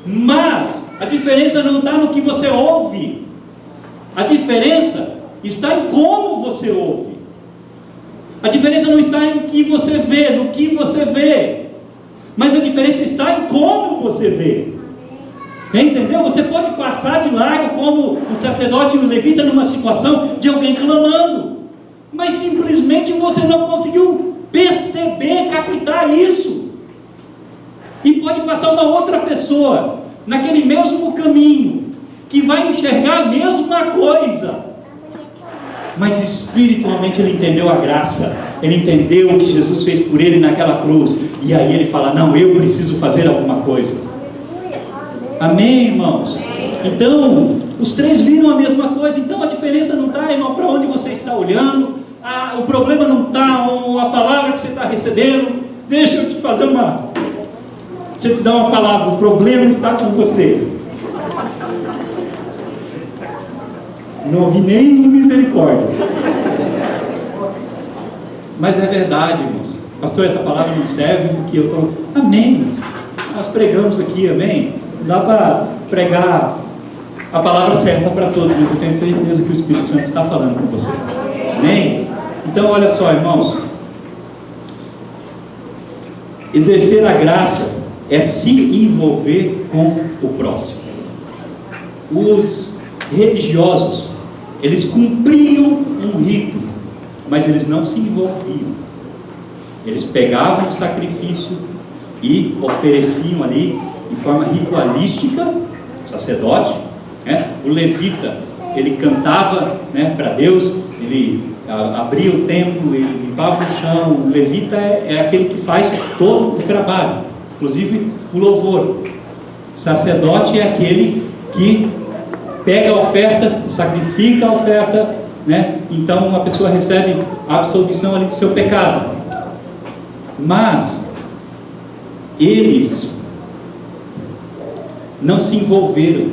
Mas a diferença não está no que você ouve. A diferença está em como você ouve. A diferença não está em que você vê, no que você vê. Mas a diferença está em como você vê. Entendeu? Você pode passar de largo como o sacerdote e o levita numa situação de alguém clamando, mas simplesmente você não conseguiu perceber, captar isso. E pode passar uma outra pessoa naquele mesmo caminho, que vai enxergar a mesma coisa, mas espiritualmente ele entendeu a graça, ele entendeu o que Jesus fez por ele naquela cruz, e aí ele fala: não, eu preciso fazer alguma coisa. Amém, irmãos? Então, os três viram a mesma coisa. Então a diferença não está, irmão, para onde você está olhando. O problema não está a palavra que você está recebendo. Deixa eu te fazer deixa eu te dar uma palavra. O problema está com você. Não ouvi nem misericórdia. Mas é verdade, irmãos. Pastor, essa palavra não serve porque eu estou... Amém. Nós pregamos aqui, amém? Dá para pregar a palavra certa para todos, mas eu tenho certeza que o Espírito Santo está falando com você. Amém? Então olha só, irmãos, exercer a graça é se envolver com o próximo. Os religiosos, eles cumpriam um rito, mas eles não se envolviam. Eles pegavam o sacrifício e ofereciam ali de forma ritualística. O sacerdote, né? O levita, ele cantava, né, para Deus, ele abria o templo, ele limpava o chão. O levita é aquele que faz todo o trabalho, inclusive o louvor. O sacerdote é aquele que pega a oferta, sacrifica a oferta né? Então a pessoa recebe a absolvição ali do seu pecado. Mas eles não se envolveram.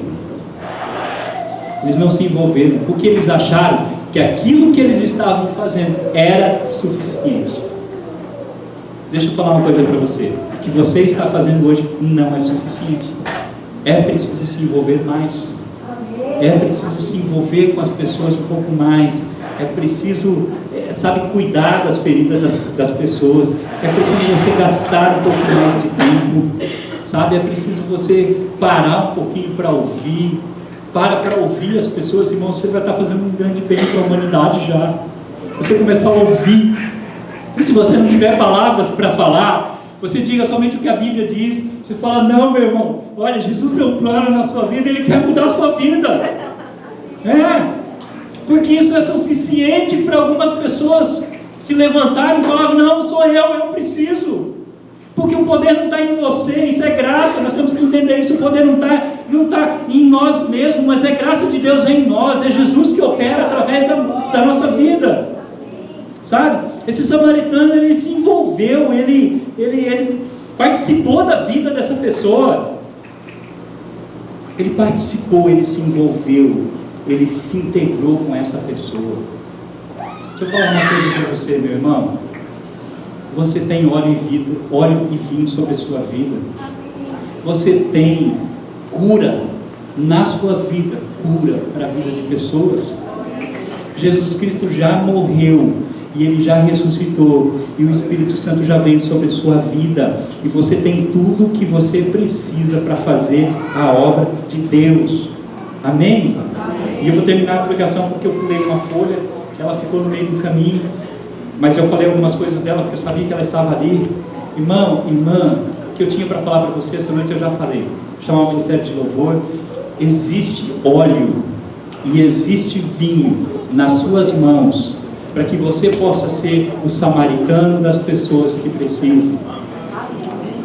Eles não se envolveram porque eles acharam que aquilo que eles estavam fazendo era suficiente. Deixa eu falar uma coisa para você. O que você está fazendo hoje não é suficiente. É preciso se envolver mais. É preciso se envolver com as pessoas um pouco mais. É preciso, cuidar das feridas das pessoas. É preciso você gastar um pouco mais de tempo. É preciso você parar um pouquinho para ouvir. Para ouvir as pessoas, irmão. Você vai estar fazendo um grande bem para a humanidade já. Você começar a ouvir. E se você não tiver palavras para falar, você diga somente o que a Bíblia diz. Você fala: não, meu irmão, olha, Jesus tem um plano na sua vida, Ele quer mudar a sua vida. Porque isso é suficiente para algumas pessoas se levantarem e falar: não, sou eu preciso. Porque o poder não está em você, isso é graça, nós temos que entender isso. O poder não está em nós mesmos, mas é graça de Deus em nós, é Jesus que opera através da nossa vida. Esse samaritano, ele se envolveu, ele participou da vida dessa pessoa. Ele participou, ele se envolveu, ele se integrou com essa pessoa. Deixa eu falar uma coisa para você, meu irmão. Você tem óleo e vinho sobre a sua vida. Você tem cura na sua vida, cura para a vida de pessoas. Jesus Cristo já morreu e Ele já ressuscitou, e o Espírito Santo já veio sobre a sua vida, e você tem tudo o que você precisa para fazer a obra de Deus. Amém? E eu vou terminar a pregação porque eu pulei uma folha, ela ficou no meio do caminho, mas eu falei algumas coisas dela porque eu sabia que ela estava ali. Irmão, irmã, o que eu tinha para falar para você essa noite eu já falei. Chamar o Ministério de Louvor. Existe óleo e existe vinho nas suas mãos, para que você possa ser o samaritano das pessoas que precisam.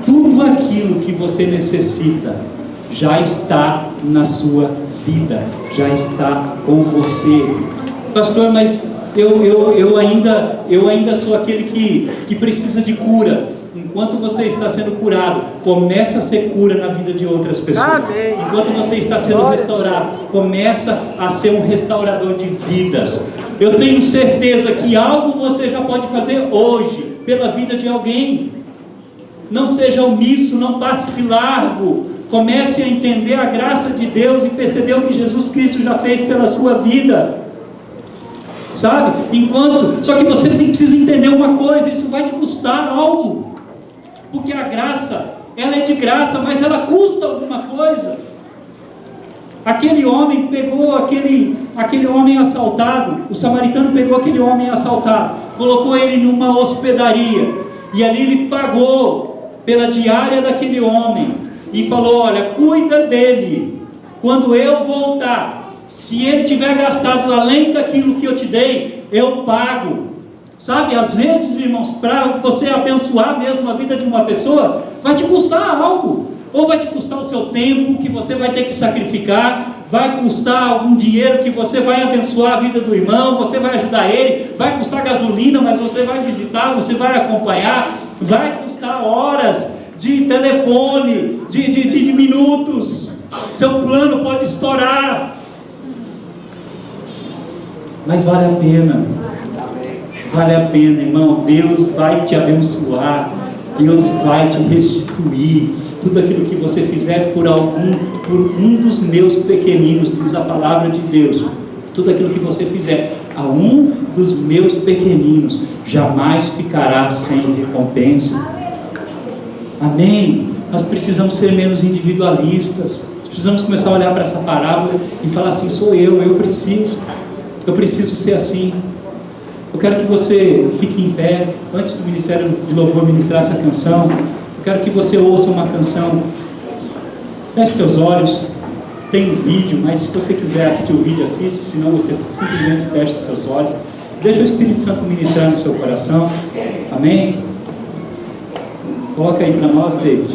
Tudo aquilo que você necessita já está na sua vida, já está com você. Pastor, mas eu ainda sou aquele que precisa de cura. Enquanto você está sendo curado, começa a ser cura na vida de outras pessoas. Amém. Enquanto você está sendo restaurado, começa a ser um restaurador de vidas. Eu tenho certeza que algo você já pode fazer hoje pela vida de alguém. Não seja omisso, não passe de largo. Comece a entender a graça de Deus e perceber o que Jesus Cristo já fez pela sua vida. Só que você precisa entender uma coisa: isso vai te custar algo. Porque a graça, ela é de graça, mas ela custa alguma coisa. Aquele homem pegou aquele homem assaltado, o samaritano pegou aquele homem assaltado, colocou ele numa hospedaria, e ali ele pagou pela diária daquele homem, e falou: olha, cuida dele, quando eu voltar, se ele tiver gastado além daquilo que eu te dei, eu pago. Às vezes, irmãos, para você abençoar mesmo a vida de uma pessoa, vai te custar algo. Ou vai te custar o seu tempo, que você vai ter que sacrificar, vai custar algum dinheiro que você vai abençoar a vida do irmão, você vai ajudar ele, vai custar gasolina, mas você vai visitar, você vai acompanhar, vai custar horas de telefone, de minutos, seu plano pode estourar, mas vale a pena. Vale a pena, irmão. Deus vai te abençoar, Deus vai te restituir tudo aquilo que você fizer por um dos meus pequeninos, diz a palavra de Deus. Tudo aquilo que você fizer a um dos meus pequeninos, jamais ficará sem recompensa. Amém? Nós precisamos ser menos individualistas. Nós precisamos começar a olhar para essa parábola e falar assim: sou eu preciso ser assim. Eu quero que você fique em pé, antes do Ministério de Louvor ministrar essa canção. Eu quero que você ouça uma canção. Feche seus olhos. Tem um vídeo, mas se você quiser assistir o vídeo, assiste. Senão você simplesmente fecha seus olhos. Deixa o Espírito Santo ministrar no seu coração. Amém? Coloca aí para nós, David.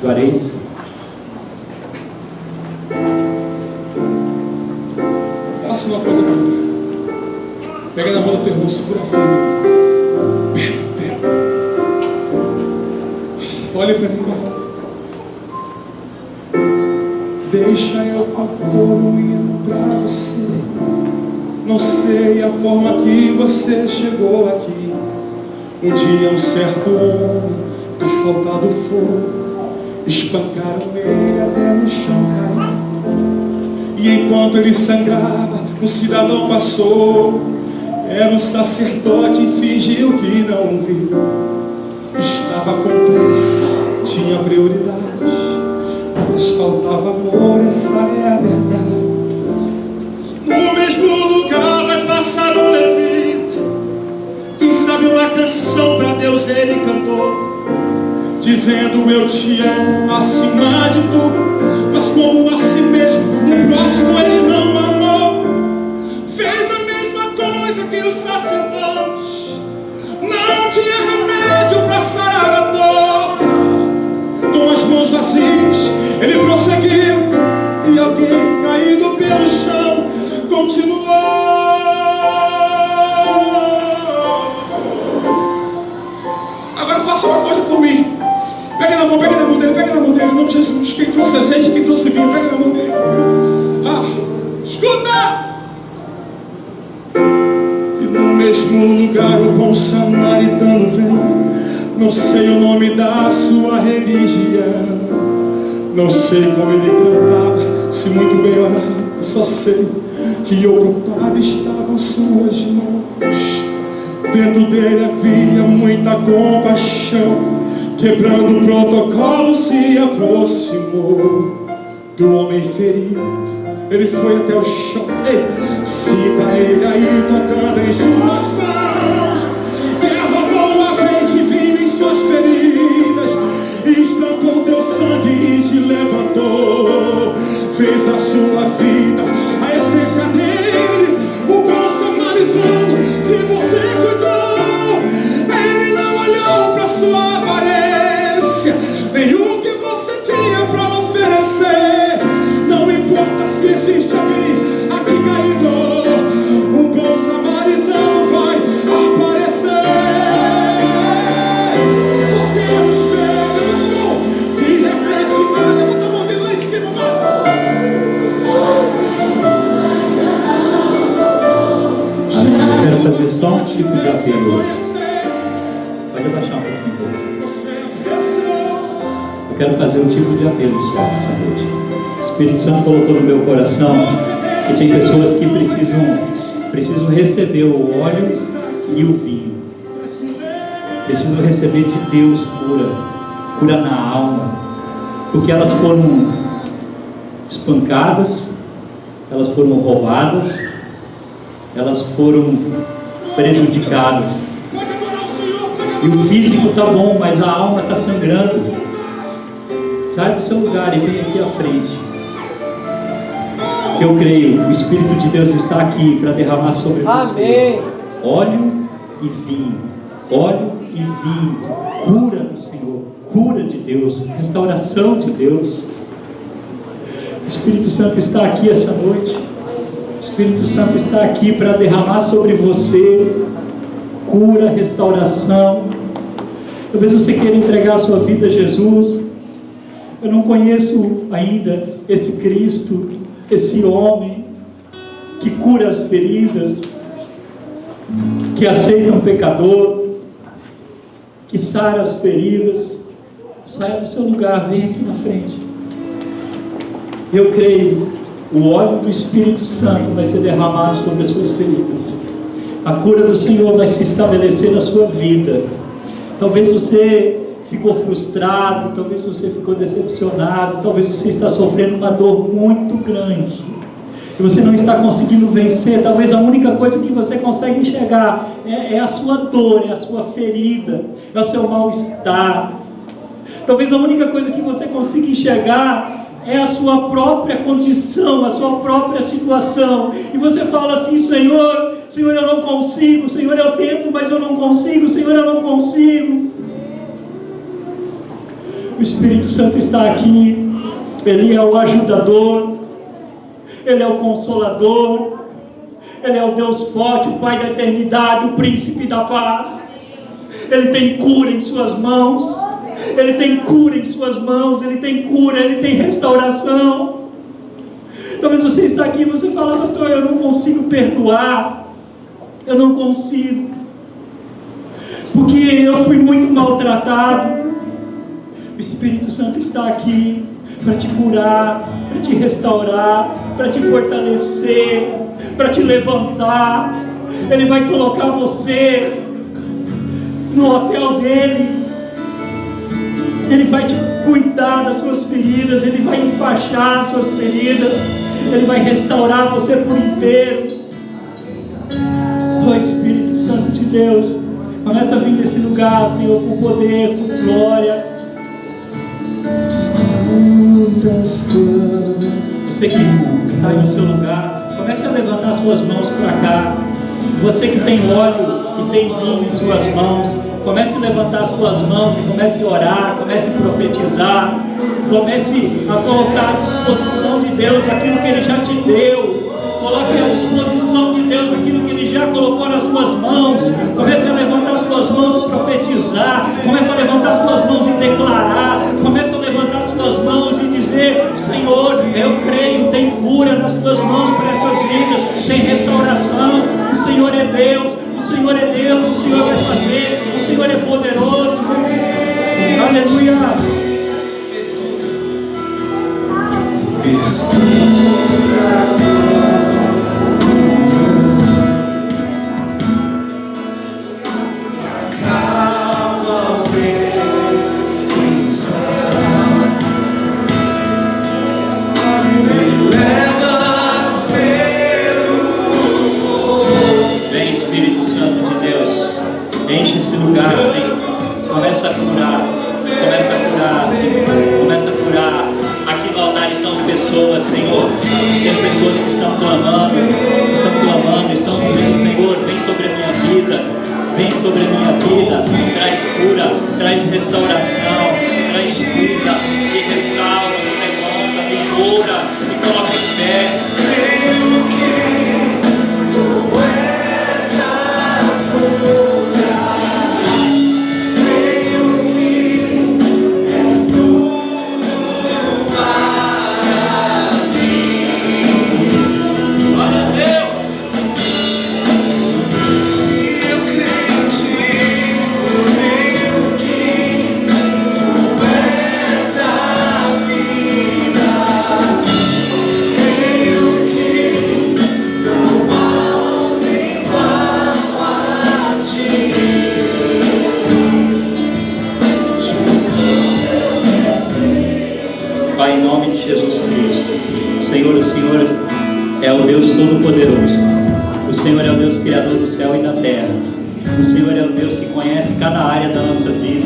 Juarez. Faça uma coisa. coisa para mim. Pega na mão do teu irmão, segura firme. Pega. Olha para mim, cara. Deixa eu compor um hino para você. Não sei a forma que você chegou aqui. Um dia um certo homem assaltado foi, espancaram ele até no chão cair. E enquanto ele sangrava, um cidadão passou. Era um sacerdote e fingiu que não viu. Estava com pressa, tinha prioridade, mas faltava amor, essa é a verdade. No mesmo lugar vai passar um levita. Quem sabe uma canção para Deus ele cantou, dizendo eu te amo acima de tudo. Mas como a si mesmo, o próximo ele não amou. Fez a mesma coisa que o sacerdote. Não tinha remédio para sarar a dor. Com as mãos vazias ele prosseguiu, e alguém caído pelo chão continuou. Agora faça uma coisa por mim. Pega na mão dele, em nome de Jesus. Quem trouxe azeite, quem trouxe vinho, pega na mão dele. Escuta! E no mesmo lugar o bom samaritano vem. Não sei o nome da sua religião, não sei como ele cantava, se muito bem orava. Só sei que ocupadas estavam suas mãos. Dentro dele havia muita compaixão. Quebrando o protocolo, se aproximou do homem ferido. Ele foi até o chão. Ei, cita ele aí tocando em suas mãos. Derramou azeite e vinho em suas feridas, estancou teu sangue e te levantou. Fez da sua vida a essência dele, o bom samaritano que você cuidou. Ele não olhou para sua aparência, nem o que você tinha para oferecer. Não importa se existe alguém aqui caído, o bom samaritano vai aparecer. Você é o espelho que reflete nada. Levanta a mão dele lá em cima, mano. Eu quero fazer só um tipo de apelo hoje. Pode abaixar um pouquinho. Eu quero fazer um tipo de apelo só nessa noite. O Espírito Santo colocou no meu coração que tem pessoas que precisam receber o óleo e o vinho. Precisam receber de Deus cura na alma, porque elas foram espancadas, elas foram roubadas, elas foram prejudicadas. E o físico está bom, mas a alma está sangrando. Sai do seu lugar e vem aqui à frente. Eu creio, o Espírito de Deus está aqui para derramar sobre você. Óleo e vinho. Óleo e vinho. Cura do Senhor. Cura de Deus. Restauração de Deus. O Espírito Santo está aqui essa noite. O Espírito Santo está aqui para derramar sobre você cura, restauração. Talvez você queira entregar a sua vida a Jesus. Eu não conheço ainda esse Cristo, esse homem que cura as feridas, que aceita um pecador, que sara as feridas. Saia do seu lugar, vem aqui na frente. Eu creio, o óleo do Espírito Santo vai ser derramado sobre as suas feridas. A cura do Senhor vai se estabelecer na sua vida. Talvez você ficou frustrado, talvez você ficou decepcionado, talvez você está sofrendo uma dor muito grande e você não está conseguindo vencer. Talvez a única coisa que você consegue enxergar é a sua dor, é a sua ferida, é o seu mal-estar. Talvez a única coisa que você consiga enxergar é a sua própria condição, a sua própria situação. E você fala assim: Senhor, eu não consigo. Senhor, eu tento, mas eu não consigo. Senhor, eu não consigo. O Espírito Santo está aqui. Ele é o ajudador. Ele é o consolador. Ele é o Deus forte, o Pai da eternidade, o Príncipe da paz. Ele tem cura em suas mãos. Ele tem cura em suas mãos. Ele tem cura, Ele tem restauração. Talvez você está aqui e você fala: pastor, eu não consigo perdoar. Eu não consigo, porque eu fui muito maltratado. O Espírito Santo está aqui para te curar, para te restaurar, para te fortalecer, para te levantar. Ele vai colocar você no hotel dele. Ele vai te cuidar das suas feridas. Ele vai enfaixar as suas feridas. Ele vai restaurar você por inteiro. Oh, Espírito Santo de Deus, começa a vir nesse lugar, Senhor, com poder, com glória. Você que está aí no seu lugar, comece a levantar suas mãos para cá. Você que tem óleo, que tem vinho em suas mãos, comece a levantar suas mãos e comece a orar, comece a profetizar, comece a colocar à disposição de Deus aquilo que Ele já te deu. Coloque à disposição de Deus aquilo que Ele já colocou nas suas mãos. Comece a levantar suas mãos e profetizar. Comece a levantar suas mãos e declarar. Comece a levantar suas mãos e dizer: Senhor, eu creio, tem cura nas tuas mãos para essas vidas, tem restauração. O Senhor é Deus, o Senhor é Deus, o Senhor vai fazer, o Senhor é poderoso. Aleluia. Enche esse lugar, Senhor. Começa a curar, Senhor. Começa a curar. Aqui no altar estão pessoas, Senhor. Tem pessoas que estão clamando, estão dizendo: Senhor, vem sobre a minha vida, vem sobre a minha vida. Traz cura, traz restauração, traz vida, e restaura, e levanta, e cura, e coloca em pé. Pai, em nome de Jesus Cristo, Senhor, o Senhor é o Deus Todo-Poderoso. O Senhor é o Deus Criador do céu e da terra. O Senhor é o Deus que conhece cada área da nossa vida.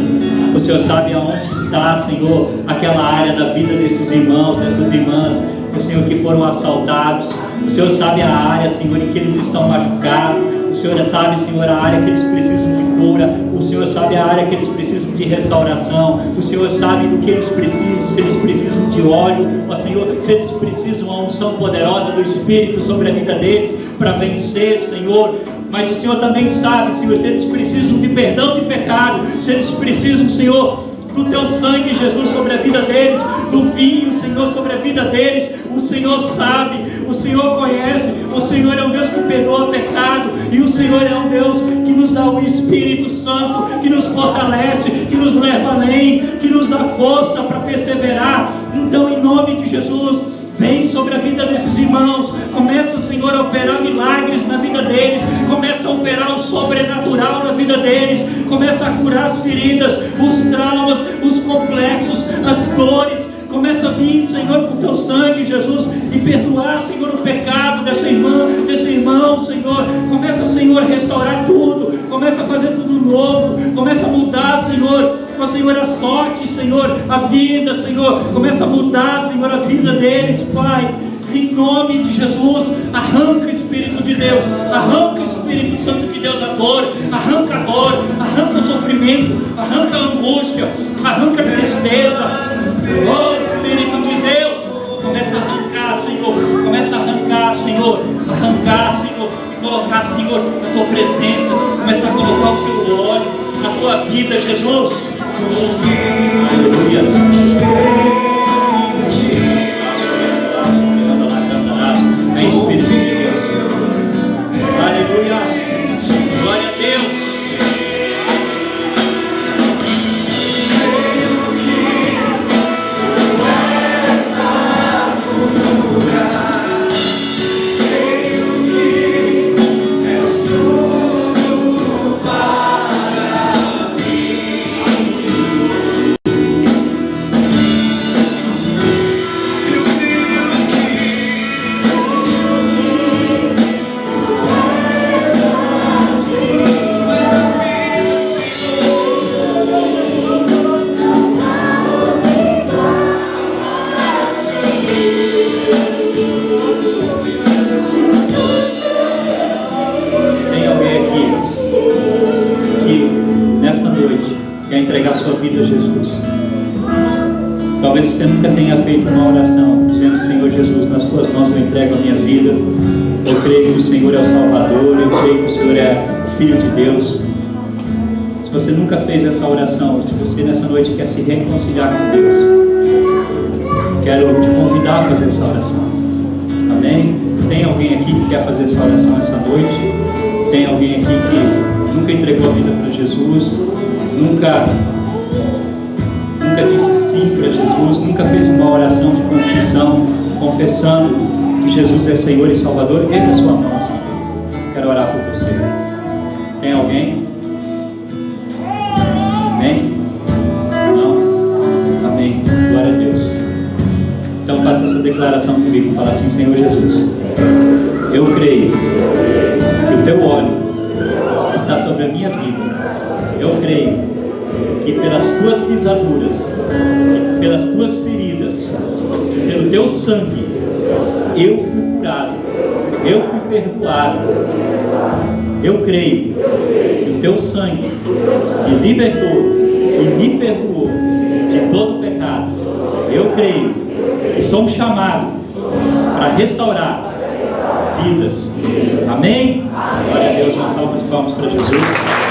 O Senhor sabe aonde está, Senhor, aquela área da vida desses irmãos, dessas irmãs, o Senhor, que foram assaltados. O Senhor sabe a área, Senhor, em que eles estão machucados. O Senhor sabe, Senhor, a área que eles precisam de cura. O Senhor sabe a área que eles precisam de restauração. O Senhor sabe do que eles precisam, se eles precisam de óleo, ó Senhor, se eles precisam uma unção poderosa do Espírito sobre a vida deles para vencer, Senhor. Mas o Senhor também sabe, Senhor, se eles precisam de perdão de pecado, se eles precisam, Senhor, do Teu sangue, Jesus, sobre a vida deles, do vinho, Senhor, sobre a vida deles. O Senhor sabe, o Senhor conhece, o Senhor é um Deus que perdoa pecado, e o Senhor é um Deus que nos dá o Espírito Santo, que nos fortalece, que nos leva além, que nos dá força para perseverar. Então, em nome de Jesus, vem sobre a vida desses irmãos. Começa, Senhor, a operar milagres na vida deles. Começa a operar o sobrenatural na vida deles. Começa a curar as feridas, os traumas, os complexos, as dores. Começa a vir, Senhor, com Teu sangue, Jesus, e perdoar, Senhor, o pecado dessa irmã, desse irmão, Senhor. Começa, Senhor, a restaurar tudo. Começa a fazer tudo novo. Começa a mudar, Senhor, ó Senhor, a sorte, Senhor, a vida, Senhor. Começa a mudar, Senhor, a vida deles, Pai. Em nome de Jesus, arranca, Espírito de Deus, arranca, Espírito Santo de Deus, a dor, arranca o sofrimento, arranca a angústia, arranca a tristeza. Oh, Espírito de Deus, começa a arrancar, Senhor, arrancar, Senhor, a tua presença, começa a colocar o teu óleo, a tua vida, Jesus. Aleluia. Vem, Espírito de Deus. Aleluia. Glória a Deus. Entregar sua vida a Jesus. Talvez você nunca tenha feito uma oração dizendo: Senhor Jesus, nas tuas mãos eu entrego a minha vida, eu creio que o Senhor é o Salvador, eu creio que o Senhor é o Filho de Deus. Se você nunca fez essa oração, se você nessa noite quer se reconciliar com Deus, quero te convidar a fazer essa oração. Amém? Tem alguém aqui que quer fazer essa oração essa noite? Tem alguém aqui que nunca entregou a vida para Jesus, nunca disse sim para Jesus, nunca fez uma oração de confissão, confessando que Jesus é Senhor e Salvador? Erga a sua mão assim. Quero orar por você. Tem alguém? Amém? Não? Amém. Glória a Deus. Então faça essa declaração comigo. Fala assim: Senhor Jesus, eu creio que o teu óleo está sobre a minha vida. Eu creio que pelas tuas pisaduras, pelas tuas feridas, pelo teu sangue, eu fui curado, eu fui perdoado. Eu creio que o teu sangue me libertou e me perdoou de todo pecado. Eu creio que sou um chamado para restaurar vidas. Amém? Glória a Deus, uma salva de palmas para Jesus.